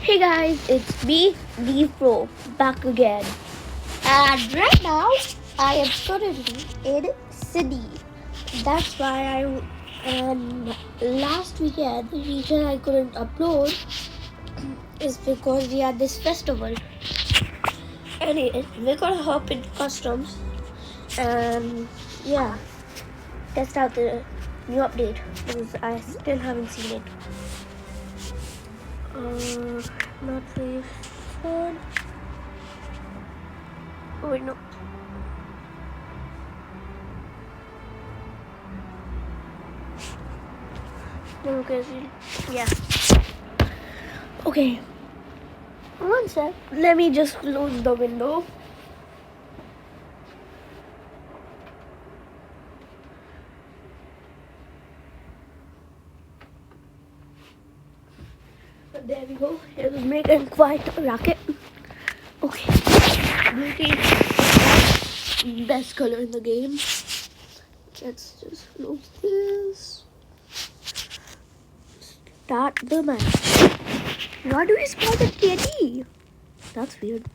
Hey guys, it's me, D Pro, back again. And right now, I am currently in Sydney. That's why and last weekend, the reason I couldn't upload is because we had this festival. Anyway, we're gonna hop in customs and yeah, test out the new update because I still haven't seen it. Not safe. Fun. Oh wait, no. Okay, yeah. Okay. One sec. Let me just close the window. There we go. It was making quite a racket. Okay. Best color in the game. Let's just close this. Start the match. Why do we spot the kitty? That's weird.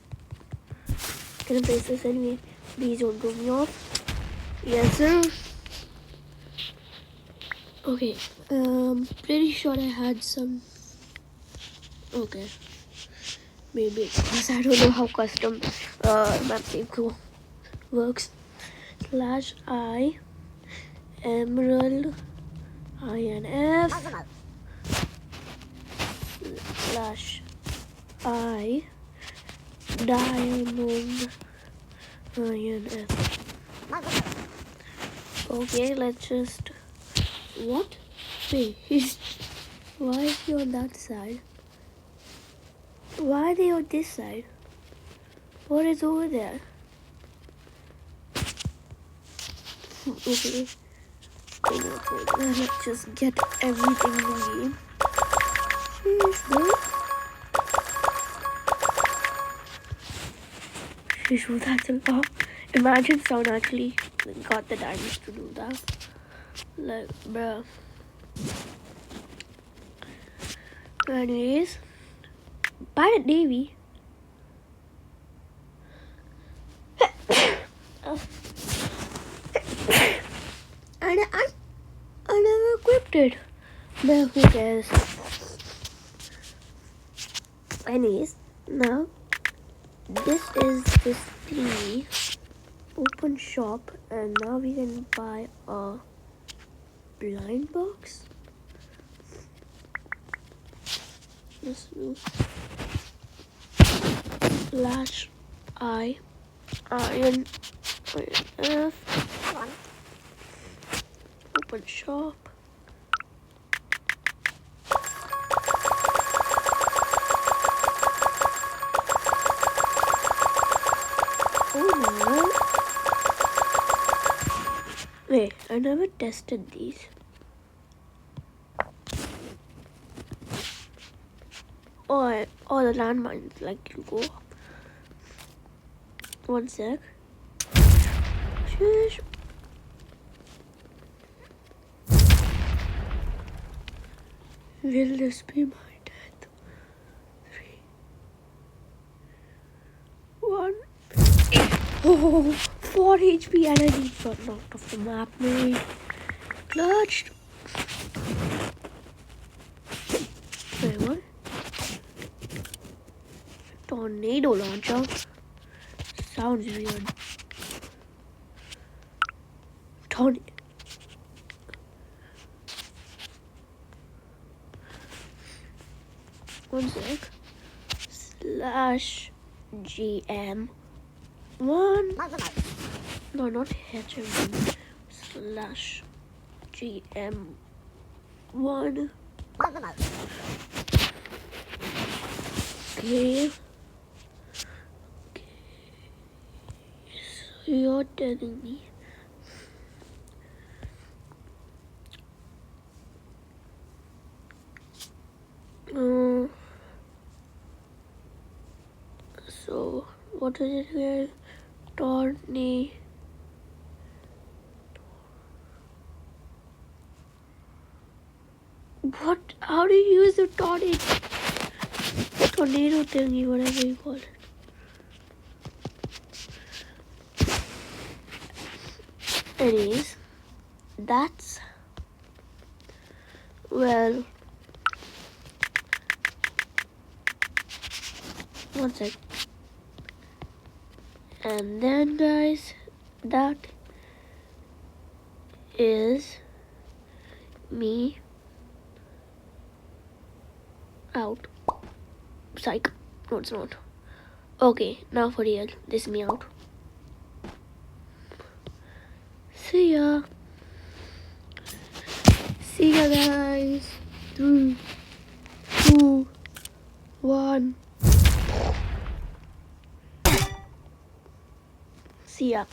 Can I place this anyway? Please don't throw me off. Yes, sir. Okay. Pretty sure I had some. Okay. Maybe because I don't know how custom map save works. /I emerald INF /I diamond INF. Okay, let's just what? Wait, why is he on that side? Why are they on this side? What is over there? Okay. Let's just get everything in the game. Shishu, that's a lot. Imagine someone actually got the diamonds to do that. Like, bruh. Anyways, Pirate Navy. I never equipped it. But who cares? Anyways, now this is this free open shop, and now we can buy a blind box. This new /I iron F open shop. Oh, wait, I never tested these. Or the landmines, like you go up. One sec. Shush. Will this be my death? 3, 1. Oh, 4 HP and I need got knocked off the map, mate. Clutched. Wait, what? Tornado launcher? Sounds weird. One sec. /GM1. No, not HM1. /GM1. Okay. So you're telling me. So what is it here? Tornado. What? How do you use the tornado? tornado thingy, whatever you call it. Anyways, that's, well, one sec. And then guys, that is me out. Psych. No, it's not. Okay, now for real. This is me out. See ya. See ya, guys. 3, 2, 1. See ya.